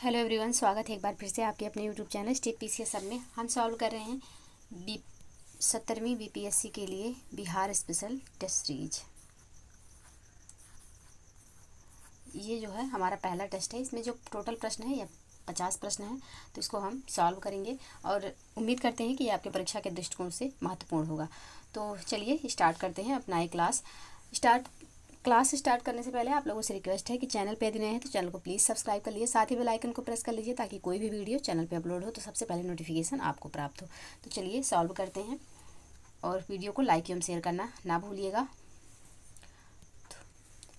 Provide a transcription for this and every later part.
Hello everyone, स्वागत है एक बार फिर से आपके अपने यूट्यूब चैनल स्टेट पीसीएस सब में। हम सॉल्व कर रहे हैं 17वीं बीपीएससी के लिए बिहार स्पेशल टेस्ट सीरीज। ये जो है हमारा पहला टेस्ट है। इसमें जो टोटल प्रश्न है या 50 प्रश्न हैं, तो इसको हम सॉल्व करेंगे और उम्मीद करते हैं कि ये आपके परीक्षा के दृष्टिकोण से महत्वपूर्ण होगा। तो चलिए स्टार्ट करते हैं अपना एक क्लास स्टार्ट करने से पहले आप लोगों से रिक्वेस्ट है कि चैनल पे यदि नए हैं तो चैनल को प्लीज़ सब्सक्राइब कर लीजिए, साथ ही बेल आइकन को प्रेस कर लीजिए ताकि कोई भी वीडियो चैनल पे अपलोड हो तो सबसे पहले नोटिफिकेशन आपको प्राप्त हो। तो चलिए सॉल्व करते हैं और वीडियो को लाइक एवं शेयर करना ना भूलिएगा।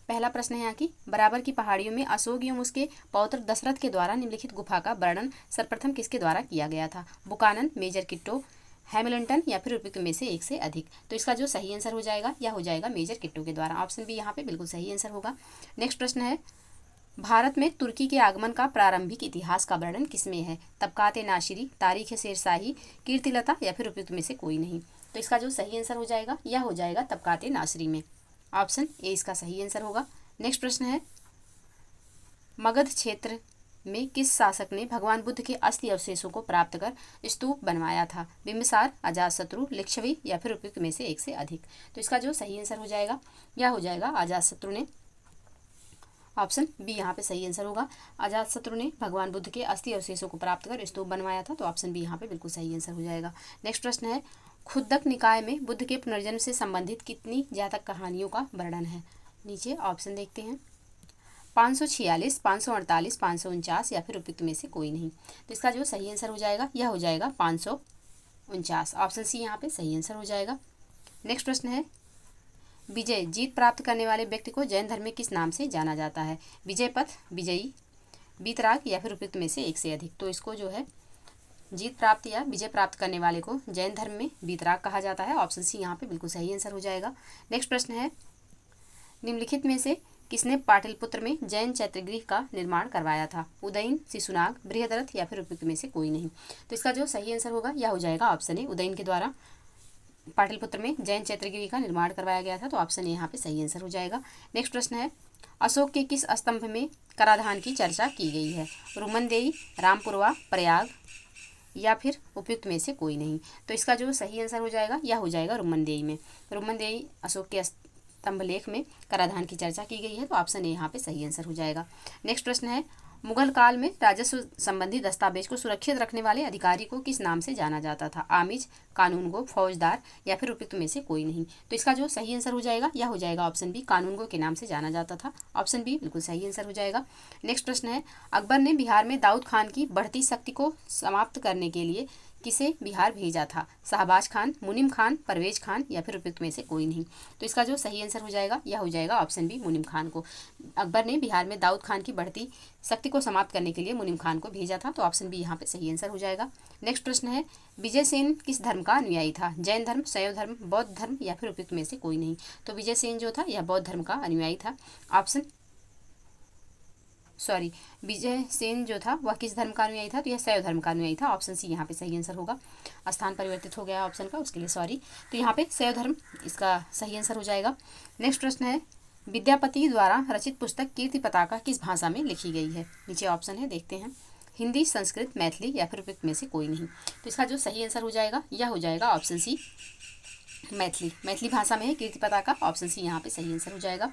पहला प्रश्न है यहाँ की, बराबर की पहाड़ियों में अशोक एवं उसके पौत्र दशरथ के द्वारा निम्नलिखित गुफा का वर्णन सर्वप्रथम किसके द्वारा किया गया था? बुकानन, मेजर किट्टो, हैमिल्टन या फिर उपयुक्त में से एक से अधिक। तो इसका जो सही आंसर हो जाएगा यह हो जाएगा मेजर किट्टो के द्वारा। ऑप्शन बी यहाँ पे बिल्कुल सही आंसर होगा। नेक्स्ट प्रश्न है, भारत में तुर्की के आगमन का प्रारंभिक इतिहास का वर्णन किसमें है? तबकात-ए नासिरी, तारीख शेरशाही, कीर्तिलता या फिर उपयुक्त में से कोई नहीं। तो इसका जो सही आंसर हो जाएगा यह हो जाएगा तबकात-ए नासिरी में। ऑप्शन ए इसका सही आंसर होगा। नेक्स्ट प्रश्न है, मगध क्षेत्र में किस शासक ने भगवान बुद्ध के अस्थि अवशेषों को प्राप्त कर स्तूप बनवाया था? बिंबिसार, अजातशत्रु, लिच्छवी या फिर उपयुक्त में से एक से अधिक। तो इसका जो सही आंसर हो जाएगा यह हो जाएगा अजातशत्रु ने। ऑप्शन बी यहाँ पे सही आंसर होगा। अजातशत्रु ने भगवान बुद्ध के अस्थि अवशेषों को प्राप्त कर स्तूप बनवाया था, तो ऑप्शन बी यहाँ पे बिल्कुल सही आंसर हो जाएगा। नेक्स्ट प्रश्न है, खुद्दक निकाय में बुद्ध के पुनर्जन्म से संबंधित कितनी जातक कहानियों का वर्णन है? नीचे ऑप्शन देखते हैं। 546, 548, 549 या फिर उपयुक्त में से कोई नहीं। तो इसका जो सही आंसर हो जाएगा यह हो जाएगा 549। ऑप्शन सी यहाँ पे सही आंसर हो जाएगा। नेक्स्ट प्रश्न है, विजय जीत प्राप्त करने वाले व्यक्ति को जैन धर्म में किस नाम से जाना जाता है? विजय पथ, विजयी, वीतराग या फिर उपयुक्त में से एक से अधिक। तो इसको जो है जीत प्राप्त या विजय प्राप्त करने वाले को जैन धर्म में वीतराग कहा जाता है। ऑप्शन सी यहाँ पे बिल्कुल सही आंसर हो जाएगा। नेक्स्ट प्रश्न है, निम्नलिखित में से किसने पाटलिपुत्र में जैन चैत्यगृह का निर्माण करवाया था? उदयन, शिशुनाग, बृहदरथ या फिर उपयुक्त में से कोई नहीं। तो इसका जो सही आंसर होगा यह हो जाएगा ऑप्शन ए, उदयन के द्वारा पाटलिपुत्र में जैन चैत्यगृह का निर्माण करवाया गया था, तो ऑप्शन ए यहाँ पे सही आंसर हो जाएगा। नेक्स्ट प्रश्न है, अशोक के किस स्तंभ में कराधान की चर्चा की गई है? रुमनदेई, रामपुरवा, प्रयाग या फिर उपयुक्त में से कोई नहीं। तो इसका जो सही आंसर हो जाएगा यह हो जाएगा रुमनदेई में। रुमनदेई अशोक के स्तंभ लेख में कराधान की चर्चा की गई है, तो ऑप्शन ए यहाँ पे सही आंसर हो जाएगा। नेक्स्ट प्रश्न है, मुगल काल में राजस्व संबंधी दस्तावेज को सुरक्षित रखने वाले अधिकारी को किस नाम से जाना जाता था? आमिज, कानूनगो, फौजदार या फिर उपयुक्त में से कोई नहीं। तो इसका जो सही आंसर हो जाएगा यह हो जाएगा ऑप्शन बी, कानूनगो के नाम से जाना जाता था। ऑप्शन बी बिल्कुल सही आंसर हो जाएगा। नेक्स्ट प्रश्न है, अकबर ने बिहार में दाऊद खान की बढ़ती शक्ति को समाप्त करने के लिए किसे बिहार भेजा था? शहबाज खान, मुनिम खान, परवेज खान या फिर उपयुक्त में से कोई नहीं। तो इसका जो सही आंसर हो जाएगा यह हो जाएगा ऑप्शन बी, मुनिम खान को। अकबर ने बिहार में दाऊद खान की बढ़ती शक्ति को समाप्त करने के लिए मुनिम खान को भेजा था, तो ऑप्शन बी यहाँ पे सही आंसर हो जाएगा। नेक्स्ट प्रश्न है, विजयसेन किस धर्म का अनुयायी था? जैन धर्म, शैव धर्म, बौद्ध धर्म या फिर उपयुक्त में से कोई नहीं। तो विजयसेन जो था यह बौद्ध धर्म का अनुयायी था। विजय सेन जो था वह किस धर्म का अनुयायी था? तो यह शैव धर्म का अनुयायी था। ऑप्शन सी यहाँ पे सही आंसर होगा। स्थान परिवर्तित हो गया ऑप्शन का, उसके लिए सॉरी। तो यहाँ पे शैव धर्म इसका सही आंसर हो जाएगा। नेक्स्ट प्रश्न है, विद्यापति द्वारा रचित पुस्तक कीर्ति पताका किस भाषा में लिखी गई है? नीचे ऑप्शन है देखते हैं। हिंदी, संस्कृत, मैथिली या फिर उपयुक्त में से कोई नहीं। तो इसका जो सही आंसर हो जाएगा यह हो जाएगा ऑप्शन सी, मैथिली भाषा में है कीर्ति पताका। ऑप्शन सी यहाँ पे सही आंसर हो जाएगा।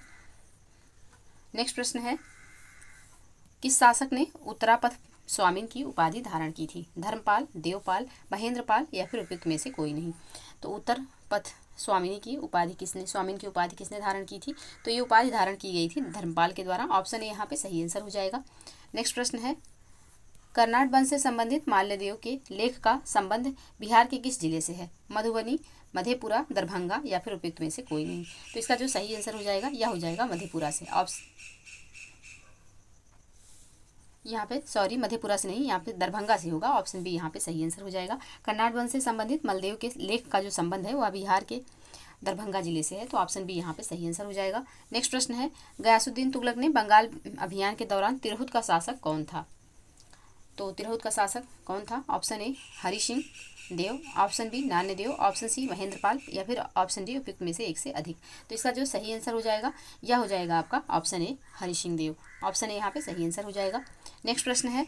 नेक्स्ट प्रश्न है, किस शासक ने उत्तरापथ स्वामिन की उपाधि धारण की थी? धर्मपाल, देवपाल, महेंद्रपाल या फिर उपयुक्त में से कोई नहीं। तो उत्तरपथ स्वामिन की उपाधि किसने धारण की थी? तो ये उपाधि धारण की गई थी धर्मपाल के द्वारा। ऑप्शन ए यहाँ पे सही आंसर हो जाएगा। नेक्स्ट प्रश्न है, कर्नाट वंश से संबंधित माल्यदेव के लेख का संबंध बिहार के किस जिले से है? मधुबनी, मधेपुरा, दरभंगा या फिर उपयुक्त में से कोई नहीं। तो इसका जो सही आंसर हो जाएगा यह हो जाएगा मधेपुरा से। मधेपुरा से नहीं, यहाँ पे दरभंगा से होगा। ऑप्शन बी यहाँ पे सही आंसर हो जाएगा। कर्नाट वंश से संबंधित मालदेव के लेख का जो संबंध है वह बिहार के दरभंगा जिले से है, तो ऑप्शन बी यहाँ पे सही आंसर हो जाएगा। नेक्स्ट प्रश्न है, गयासुद्दीन तुगलक ने बंगाल अभियान के दौरान तिरहुत का शासक कौन था? तो तिरहुत का शासक कौन था? Option A Hari Singh Dev, option B Nanya Dev, option C Mahendrapal या फिर ऑप्शन डी उपयुक्त में से एक से अधिक। तो इसका जो सही आंसर हो जाएगा यह हो जाएगा आपका option A Hari Singh Dev. Option A यहाँ पे सही आंसर हो जाएगा। नेक्स्ट प्रश्न है,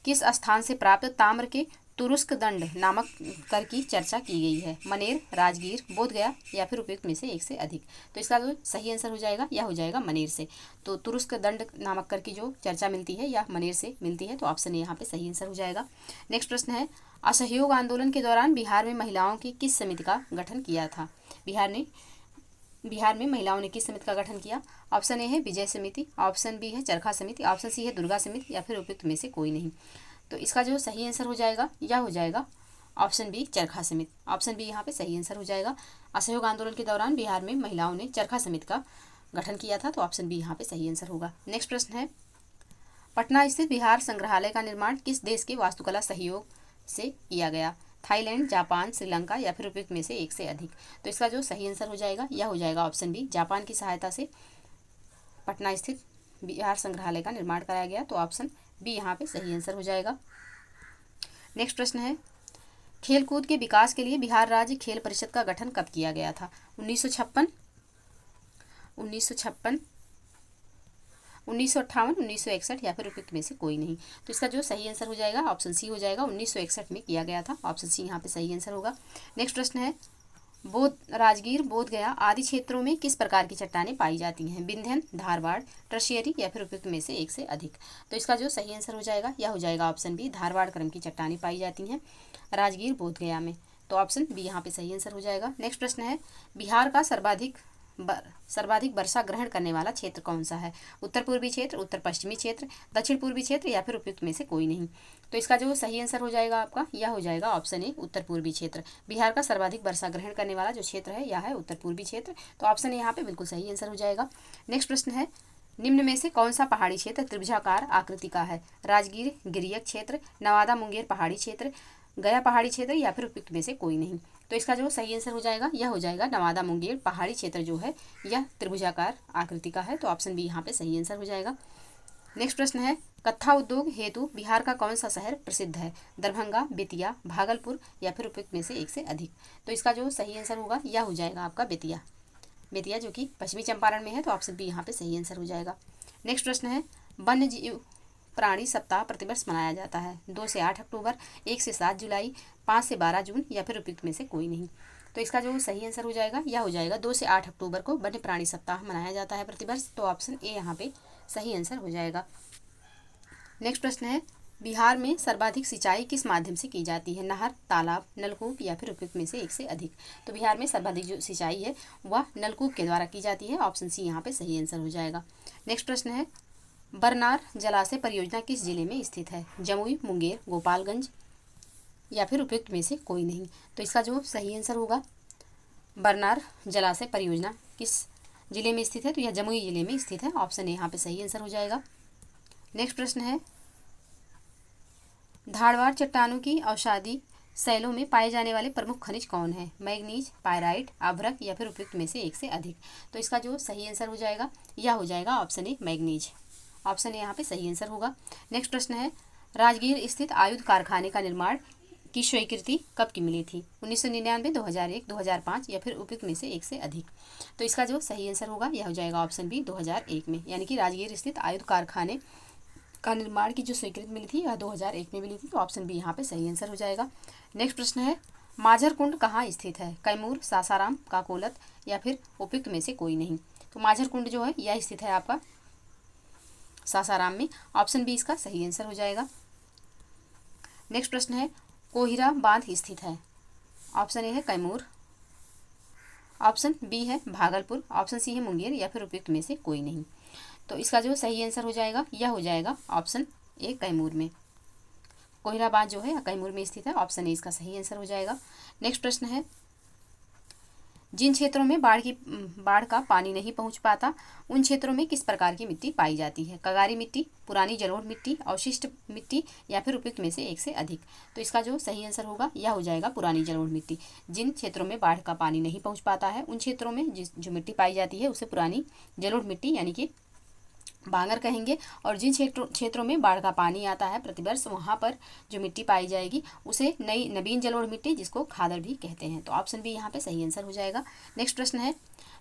किस स्थान से प्राप्त ताम्र के तुरुस्क दंड नामक कर की चर्चा की गई है? मनेर, राजगीर, बोधगया या फिर उपयुक्त में से एक से अधिक। तो इसका जो सही आंसर हो जाएगा यह हो जाएगा मनेर से। तो तुरुस्क दंड नामक कर की जो चर्चा मिलती है यह मनेर से मिलती है। तो ऑप्शन ए यहाँ पे सही आंसर हो जाएगा। नेक्स्ट प्रश्न है, असहयोग आंदोलन के दौरान बिहार में महिलाओं की किस समिति का गठन किया था? बिहार में महिलाओं ने किस समिति का गठन किया? ऑप्शन ए है विजय समिति, ऑप्शन बी है चरखा समिति, ऑप्शन सी है दुर्गा समिति या फिर उपयुक्त में से कोई नहीं। तो इसका जो सही आंसर हो जाएगा यह हो जाएगा ऑप्शन बी चरखा समिति। ऑप्शन बी यहाँ पे सही आंसर हो जाएगा। असहयोग आंदोलन के दौरान बिहार में महिलाओं ने चरखा समिति का गठन किया था। तो ऑप्शन बी यहाँ पे सही आंसर होगा। नेक्स्ट प्रश्न है, पटना स्थित बिहार संग्रहालय का निर्माण किस देश के वास्तुकला सहयोग से किया गया? थाईलैंड, जापान, श्रीलंका या फिर उपयुक्त में से एक से अधिक। तो इसका जो सही आंसर हो जाएगा यह हो जाएगा ऑप्शन बी, जापान की सहायता से पटना स्थित बिहार संग्रहालय का निर्माण कराया गया। तो ऑप्शन बी यहाँ पे सही आंसर हो जाएगा। नेक्स्ट प्रश्न है, खेलकूद के विकास के लिए बिहार राज्य खेल परिषद का गठन कब किया गया था? 1956, 1958, 1958, 1961 या फिर उपयुक्त में से कोई नहीं। तो इसका जो सही आंसर हो जाएगा ऑप्शन सी हो जाएगा, 1961 में किया गया था। ऑप्शन सी यहाँ पे सही आंसर होगा। नेक्स्ट प्रश्न है, राजगीर, बोधगया आदि क्षेत्रों में किस प्रकार की चट्टानें पाई जाती हैं? विंध्यन, धारवाड़, टर्शियरी या फिर उपयुक्त में से एक से अधिक। तो इसका जो सही आंसर हो जाएगा यह हो जाएगा ऑप्शन बी, धारवाड़ क्रम की चट्टानें पाई जाती हैं राजगीर, बोधगया में। तो ऑप्शन बी यहाँ पे सही आंसर हो जाएगा। नेक्स्ट प्रश्न है, बिहार का सर्वाधिक वर्षा ग्रहण करने वाला क्षेत्र कौन सा है? उत्तर पूर्वी क्षेत्र, उत्तर पश्चिमी क्षेत्र, दक्षिण पूर्वी क्षेत्र या फिर उपयुक्त में से कोई नहीं। तो इसका जो सही आंसर हो जाएगा आपका यह हो जाएगा ऑप्शन ए उत्तर पूर्वी क्षेत्र। बिहार का सर्वाधिक वर्षा ग्रहण करने वाला जो क्षेत्र है यह है उत्तर पूर्वी क्षेत्र। तो ऑप्शन ए यहाँ पे बिल्कुल सही आंसर हो जाएगा। नेक्स्ट प्रश्न है, निम्न में से कौन सा पहाड़ी क्षेत्र त्रिभुजाकार आकृति का है? राजगीर गिरियक क्षेत्र, नवादा मुंगेर पहाड़ी क्षेत्र, गया पहाड़ी क्षेत्र या फिर उपयुक्त में से कोई नहीं। तो इसका जो सही आंसर हो जाएगा यह हो जाएगा नवादा मुंगेर पहाड़ी क्षेत्र जो है यह त्रिभुजाकार आकृति का है। तो ऑप्शन बी यहाँ पे सही आंसर हो जाएगा। नेक्स्ट प्रश्न है, कत्था उद्योग हेतु बिहार का कौन सा शहर प्रसिद्ध है? दरभंगा, बेतिया, भागलपुर या फिर उपयुक्त में से एक से अधिक। तो इसका जो सही आंसर होगा यह हो जाएगा आपका बेतिया जो कि पश्चिमी चंपारण में है। तो ऑप्शन बी यहाँ पे सही आंसर हो जाएगा। नेक्स्ट प्रश्न है, वन्य जीव प्राणी सप्ताह प्रतिवर्ष मनाया जाता है? 2 से 8 अक्टूबर, 1 से 7 जुलाई, 5 से 12 जून या फिर उपयुक्त में से कोई नहीं। तो इसका जो सही आंसर हो जाएगा यह हो जाएगा 2 से 8 अक्टूबर को वन्य प्राणी सप्ताह मनाया जाता है प्रतिवर्ष। तो ऑप्शन ए यहाँ पे सही आंसर हो जाएगा। नेक्स्ट प्रश्न है, बिहार में सर्वाधिक सिंचाई किस माध्यम से की जाती है? नहर, तालाब, नलकूप या फिर उपयुक्त में से एक से अधिक। तो बिहार में सर्वाधिक जो सिंचाई है वह नलकूप के द्वारा की जाती है। ऑप्शन सी यहाँ पे सही आंसर हो जाएगा। नेक्स्ट प्रश्न है, बरनार जलाशय परियोजना किस जिले में स्थित है? जमुई, मुंगेर, गोपालगंज या फिर उपयुक्त में से कोई नहीं। तो इसका जो सही आंसर होगा, बरनार जलाशय परियोजना किस जिले में स्थित है? तो यह जमुई जिले में स्थित है। ऑप्शन ए यहाँ पे सही आंसर हो जाएगा। नेक्स्ट प्रश्न है, धारवाड़ चट्टानों की अवसादी शैलों में पाए जाने वाले प्रमुख खनिज कौन है? मैग्नीज, पायराइट, अभ्रक या फिर उपयुक्त में से एक से अधिक। तो इसका जो सही आंसर हो जाएगा यह हो जाएगा option A manganese. Option A यहाँ पे सही आंसर होगा। नेक्स्ट प्रश्न है, राजगीर स्थित आयुध कारखाने का निर्माण की स्वीकृति कब की मिली थी? 1999, 2001, 2005 या फिर उपयुक्त में से एक से अधिक। तो इसका जो सही आंसर होगा यह हो जाएगा ऑप्शन बी 2001 में, यानी कि राजगीर स्थित आयुध कारखाने का निर्माण की जो स्वीकृति मिली थी यह 2001 में मिली थी। तो ऑप्शन बी यहाँ पे सही आंसर हो जाएगा। नेक्स्ट प्रश्न है, माझर कुंड कहाँ स्थित है? कैमूर, सासाराम, काकोलत या फिर उपयुक्त में से कोई नहीं। तो माझर कुंड जो है यह स्थित है आपका सासाराम में। ऑप्शन बी इसका सही आंसर हो जाएगा। नेक्स्ट प्रश्न है, कोहिरा बांध स्थित है? ऑप्शन ए है कैमूर, ऑप्शन बी है भागलपुर, ऑप्शन सी है मुंगेर या फिर उपयुक्त में से कोई नहीं। तो इसका जो सही आंसर हो जाएगा यह हो जाएगा ऑप्शन ए कैमूर में। कोहिरा बांध जो है कैमूर में स्थित है। ऑप्शन ए इसका सही आंसर हो जाएगा। नेक्स्ट प्रश्न है, जिन क्षेत्रों में बाढ़ का पानी नहीं पहुंच पाता उन क्षेत्रों में किस प्रकार की मिट्टी पाई जाती है? कगारी मिट्टी, पुरानी जलोढ़ मिट्टी, अवशिष्ट मिट्टी या फिर उपयुक्त में से एक से अधिक। तो इसका जो सही आंसर होगा यह हो जाएगा पुरानी जलोढ़ मिट्टी। जिन क्षेत्रों में बाढ़ का पानी नहीं पहुंच पाता है उन क्षेत्रों में जो मिट्टी पाई जाती है उसे पुरानी जलोढ़ मिट्टी यानी कि बांगर कहेंगे। और जिन क्षेत्रों में बाढ़ का पानी आता है प्रतिवर्ष, वहाँ पर जो मिट्टी पाई जाएगी उसे नई नवीन जलोढ़ मिट्टी, जिसको खादर भी कहते हैं। तो ऑप्शन बी यहाँ पे सही आंसर हो जाएगा। नेक्स्ट प्रश्न है,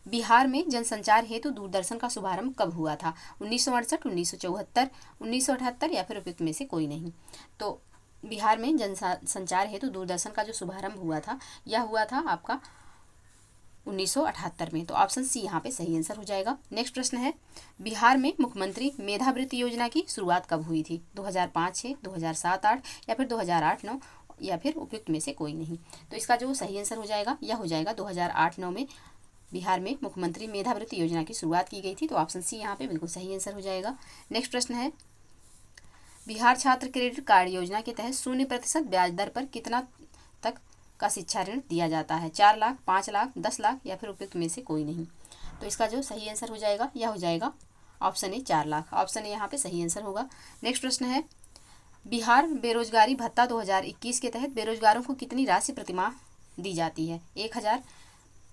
बिहार में जनसंचार हेतु दूरदर्शन का शुभारंभ कब हुआ था? 1968, 1974, 1978 या फिर उपयुक्त में से कोई नहीं। तो बिहार में जनसंचार हेतु दूरदर्शन का जो शुभारंभ हुआ था, यह हुआ था आपका 1978 में। तो ऑप्शन सी यहाँ पे सही आंसर हो जाएगा। नेक्स्ट प्रश्न है, बिहार में मुख्यमंत्री मेधावृत्ति योजना की शुरुआत कब हुई थी? 2005-6, 2007-8 या फिर 2008-9 या फिर उपयुक्त में से कोई नहीं। तो इसका जो सही आंसर हो जाएगा यह हो जाएगा 2008-9 में बिहार में मुख्यमंत्री मेधावृत्ति योजना की शुरुआत की गई थी। तो ऑप्शन सी यहाँ पे बिल्कुल सही आंसर हो जाएगा। नेक्स्ट प्रश्न है, बिहार छात्र क्रेडिट कार्ड योजना के तहत 0% ब्याज दर पर कितना तक का शिक्षा ऋण दिया जाता है? 4 लाख, 5 लाख, 10 लाख या फिर उपयुक्त में से कोई नहीं। तो इसका जो सही आंसर हो जाएगा यह हो जाएगा option A 4 lakh. Option A यहाँ पे सही आंसर होगा। नेक्स्ट प्रश्न है, बिहार बेरोजगारी भत्ता 2021 के तहत बेरोजगारों को कितनी राशि प्रतिमाह दी जाती है? 1000,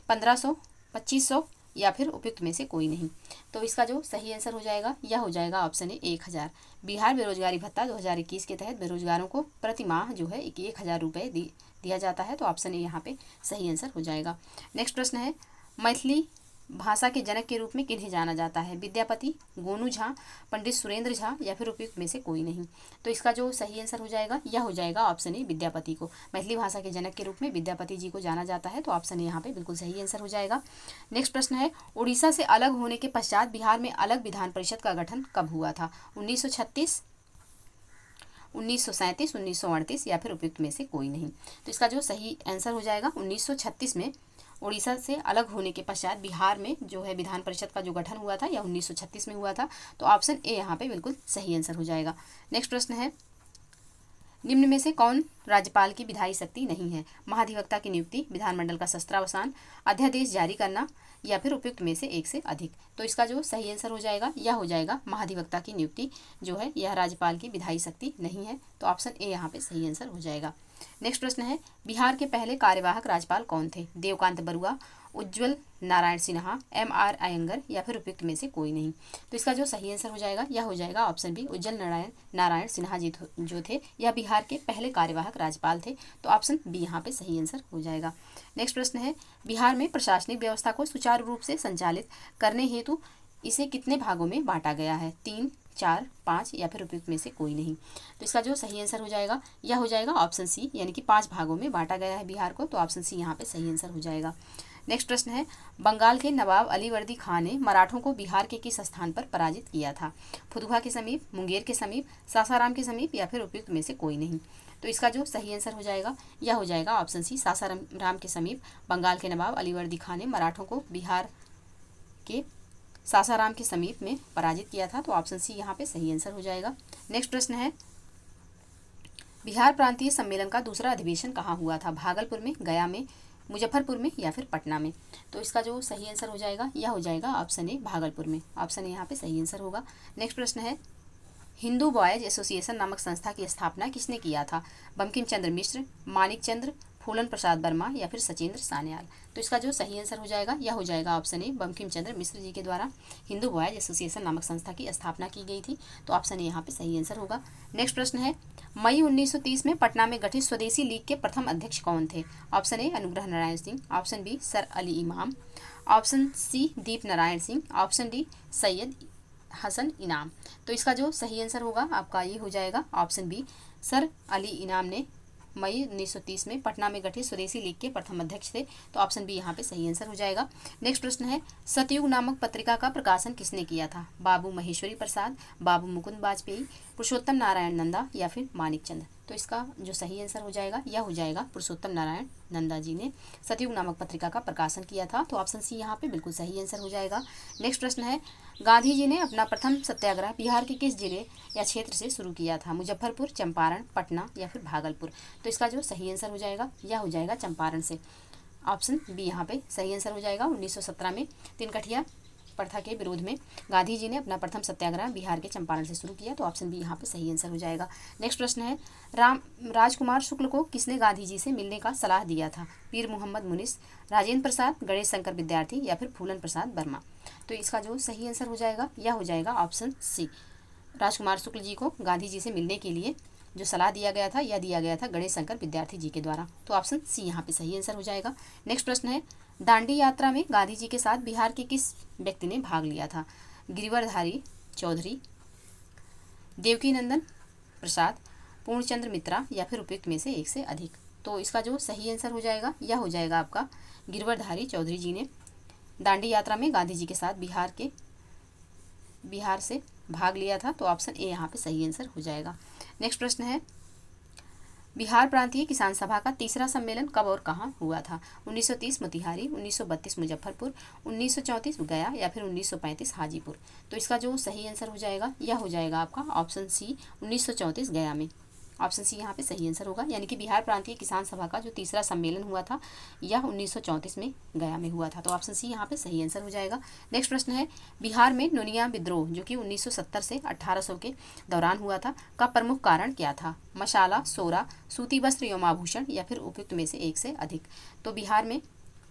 1500, 2500 या फिर उपयुक्त में से कोई नहीं। तो इसका जो सही आंसर हो जाएगा यह हो जाएगा ऑप्शन ए 1000। बिहार बेरोजगारी भत्ता 2021 के तहत बेरोजगारों को प्रति माह जो है 1000 रुपये दिया जाता है। तो ऑप्शन ए यहाँ पे सही आंसर हो जाएगा। नेक्स्ट प्रश्न है, मैथिली भाषा के जनक के रूप में किन्हें जाना जाता है? विद्यापति, गोनू झा, पंडित सुरेंद्र झा या फिर उपयुक्त में से कोई नहीं। तो इसका जो सही आंसर हो जाएगा यह हो जाएगा ऑप्शन ए विद्यापति को। मैथिली भाषा के जनक के रूप में विद्यापति जी को जाना जाता है। तो ऑप्शन ए यहाँ पे बिल्कुल सही आंसर हो जाएगा। नेक्स्ट प्रश्न है, उड़ीसा से अलग होने के पश्चात बिहार में अलग विधान परिषद का गठन कब हुआ था? 1936, 1937, 1938 या फिर उपयुक्त में से कोई नहीं। तो इसका जो सही आंसर हो जाएगा 1936 में उड़ीसा से अलग होने के पश्चात बिहार में जो है विधान परिषद का जो गठन हुआ था यह 1936 में हुआ था। तो ऑप्शन ए यहाँ पे बिल्कुल सही आंसर हो जाएगा। नेक्स्ट प्रश्न है, निम्न में से कौन राज्यपाल की विधायी शक्ति नहीं है? महाधिवक्ता की नियुक्ति, विधानमंडल का शस्त्रावसान, अध्यादेश जारी करना या फिर उपयुक्त में से एक से अधिक। तो इसका जो सही आंसर हो जाएगा यह हो जाएगा महाधिवक्ता की नियुक्ति जो है यह राज्यपाल की विधायी शक्ति नहीं है। तो ऑप्शन ए यहाँ पे सही आंसर हो जाएगा। नेक्स्ट प्रश्न है, बिहार के पहले कार्यवाहक राज्यपाल कौन थे? देवकांत बरुआ, उज्ज्वल नारायण सिन्हा, MR अयंगर या फिर उपयुक्त में से कोई नहीं। तो इसका जो सही आंसर हो जाएगा यह हो जाएगा ऑप्शन बी उज्ज्वल नारायण सिन्हा जी जो थे यह बिहार के पहले कार्यवाहक राज्यपाल थे। तो ऑप्शन बी यहाँ पे सही आंसर हो जाएगा। नेक्स्ट प्रश्न है, बिहार में प्रशासनिक व्यवस्था को सुचारू रूप से संचालित करने हेतु इसे कितने भागों में बांटा गया है? 3, 4, 5 या फिर उपयुक्त में से कोई नहीं। तो इसका जो सही आंसर हो जाएगा यह हो जाएगा ऑप्शन सी, यानी कि 5 भागों में बांटा गया है बिहार को। तो ऑप्शन सी यहाँ पे सही आंसर हो जाएगा। नेक्स्ट प्रश्न है, बंगाल के नवाब अलीवर्दी खान ने मराठों को बिहार के किस स्थान पर पराजित किया था? फुदुआ के समीप, मुंगेर के समीप, सासाराम के समीप या फिर उपयुक्त में से कोई नहीं। तो इसका जो सही आंसर हो जाएगा यह हो जाएगा ऑप्शन सी, सासाराम के समीप बंगाल के नवाब अलीवर्दी खान ने मराठों को बिहार के सासाराम के समीप में पराजित किया था। तो ऑप्शन सी यहाँ पे सही आंसर हो जाएगा। नेक्स्ट प्रश्न है, बिहार प्रांतीय सम्मेलन का दूसरा अधिवेशन कहाँ हुआ था? भागलपुर में, गया में, मुजफ्फरपुर में या फिर पटना में। तो इसका जो सही आंसर हो जाएगा यह हो जाएगा ऑप्शन ए भागलपुर में। ऑप्शन ए यहाँ पे सही आंसर होगा। नेक्स्ट प्रश्न है, हिंदू बॉयज एसोसिएशन नामक संस्था की स्थापना किसने किया था? बंकिम चंद्र मिश्र, मानिक चंद्र, फूलन प्रसाद वर्मा या फिर सचिंद्र सान्याल। तो इसका जो सही आंसर हो जाएगा यह हो जाएगा ऑप्शन ए बंकिम चंद्र मिश्र जी के द्वारा हिंदू बॉयज एसोसिएशन नामक संस्था की स्थापना की गई थी। तो ऑप्शन ए यहाँ पे सही आंसर होगा। नेक्स्ट प्रश्न है, मई 1930 में पटना में गठित स्वदेशी लीग के प्रथम अध्यक्ष कौन थे? Option A Anugrah Narayan Singh, option B sir Ali Imam, option C Deep Narayan Singh, option D Syed Hasan Inam. तो इसका जो सही आंसर होगा आपका ये हो जाएगा ऑप्शन बी सर अली इनाम ने मई 1930 में पटना में गठित स्वदेशी लीग के प्रथम अध्यक्ष थे। तो ऑप्शन बी यहाँ पे सही आंसर हो जाएगा। नेक्स्ट प्रश्न है, सतयुग नामक पत्रिका का प्रकाशन किसने किया था? बाबू महेश्वरी प्रसाद, बाबू मुकुंद वाजपेयी, पुरुषोत्तम नारायण नंदा या फिर मानिक चंद। तो इसका जो सही आंसर हो जाएगा यह हो जाएगा पुरुषोत्तम नारायण नंदा जी ने सतयुग नामक पत्रिका का प्रकाशन किया था। तो ऑप्शन सी यहाँ पे बिल्कुल सही आंसर हो जाएगा। नेक्स्ट प्रश्न है, गांधी जी ने अपना प्रथम सत्याग्रह बिहार के किस जिले या क्षेत्र से शुरू किया था? मुजफ्फरपुर, चंपारण, पटना या फिर भागलपुर। तो इसका जो सही आंसर हो जाएगा यह हो जाएगा चंपारण से। ऑप्शन बी यहाँ पे सही आंसर हो जाएगा। 1917 में तिनकठिया प्रथा के विरोध में गांधी जी ने अपना प्रथम सत्याग्रह बिहार के चंपारण से शुरू किया। तो ऑप्शन बी यहाँ पे सही आंसर हो जाएगा। नेक्स्ट प्रश्न है, राजकुमार शुक्ल को किसने गांधी जी से मिलने का सलाह दिया था? पीर मोहम्मद मुनिस, राजेंद्र प्रसाद, गणेश शंकर विद्यार्थी या फिर फूलन प्रसाद वर्मा। तो इसका जो सही आंसर हो जाएगा यह हो जाएगा ऑप्शन सी। राजकुमार शुक्ल जी को गांधी जी से मिलने के लिए जो सलाह दिया गया था यह दिया गया था गणेश शंकर विद्यार्थी जी के द्वारा। तो ऑप्शन सी यहाँ पे सही आंसर हो जाएगा। नेक्स्ट प्रश्न है, दांडी यात्रा में गांधी जी के साथ बिहार के किस व्यक्ति ने भाग लिया था? गिरिवरधारी चौधरी, देवकीनंदन प्रसाद, पूर्णचंद्र मित्रा या फिर उपयुक्त में से एक से अधिक। तो इसका जो सही आंसर हो जाएगा यह हो जाएगा आपका गिरिवरधारी चौधरी जी ने दांडी यात्रा में गांधी जी के साथ बिहार से भाग लिया था। तो ऑप्शन ए यहाँ पे सही आंसर हो जाएगा। नेक्स्ट प्रश्न है, बिहार प्रांतीय किसान सभा का तीसरा सम्मेलन कब और कहाँ हुआ था? 1930 मोतिहारी, 1932 मुजफ्फरपुर, 1934 गया या फिर 1935 हाजीपुर। तो इसका जो सही आंसर हो जाएगा यह हो जाएगा आपका ऑप्शन सी 1934 गया में। ऑप्शन सी यहाँ पे सही आंसर होगा, यानी कि बिहार प्रांतीय किसान सभा का जो तीसरा सम्मेलन हुआ था यह 1934 में गया में हुआ था। तो ऑप्शन सी यहाँ पे सही आंसर हो जाएगा। नेक्स्ट प्रश्न है, बिहार में नोनिया विद्रोह जो कि 1970 से 1800 के दौरान हुआ था का प्रमुख कारण क्या था? मशाला, सोरा, सूती वस्त्र एवं आभूषण या फिर उपयुक्त में से एक से अधिक। तो बिहार में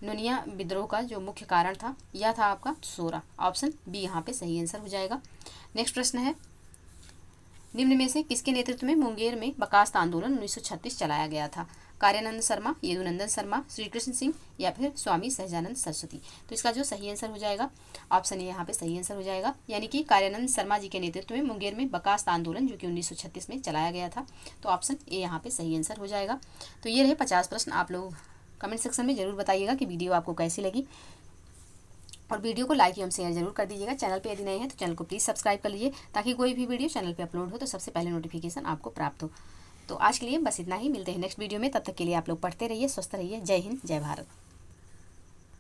नोनिया विद्रोह का जो मुख्य कारण था यह था आपका सोरा। ऑप्शन बी यहाँ पे सही आंसर हो जाएगा। नेक्स्ट प्रश्न है, निम्न में से किसके नेतृत्व में मुंगेर में बर्खास्त आंदोलन 1936 चलाया गया था? कार्यानंद शर्मा, यदुनंदन शर्मा, श्री कृष्ण सिंह या फिर स्वामी सहजानंद सरस्वती। तो इसका जो सही आंसर हो जाएगा ऑप्शन ए यहाँ पे सही आंसर हो जाएगा, यानी कि कार्यानंद शर्मा जी के नेतृत्व में मुंगेर में बर्खास्त आंदोलन जो कि 1936 में चलाया गया था। तो ऑप्शन ए यहाँ पे सही आंसर हो जाएगा। तो ये रहे 50 प्रश्न। आप लोग कमेंट सेक्शन में जरूर बताइएगा कि वीडियो आपको कैसी लगी, और वीडियो को लाइक एवं शेयर जरूर कर दीजिएगा। चैनल पे यदि नए हैं तो चैनल को प्लीज़ सब्सक्राइब कर लीजिए, ताकि कोई भी वीडियो चैनल पे अपलोड हो तो सबसे पहले नोटिफिकेशन आपको प्राप्त हो। तो आज के लिए बस इतना ही, मिलते हैं नेक्स्ट वीडियो में। तब तक के लिए आप लोग पढ़ते रहिए, स्वस्थ रहिए। जय हिंद, जय भारत।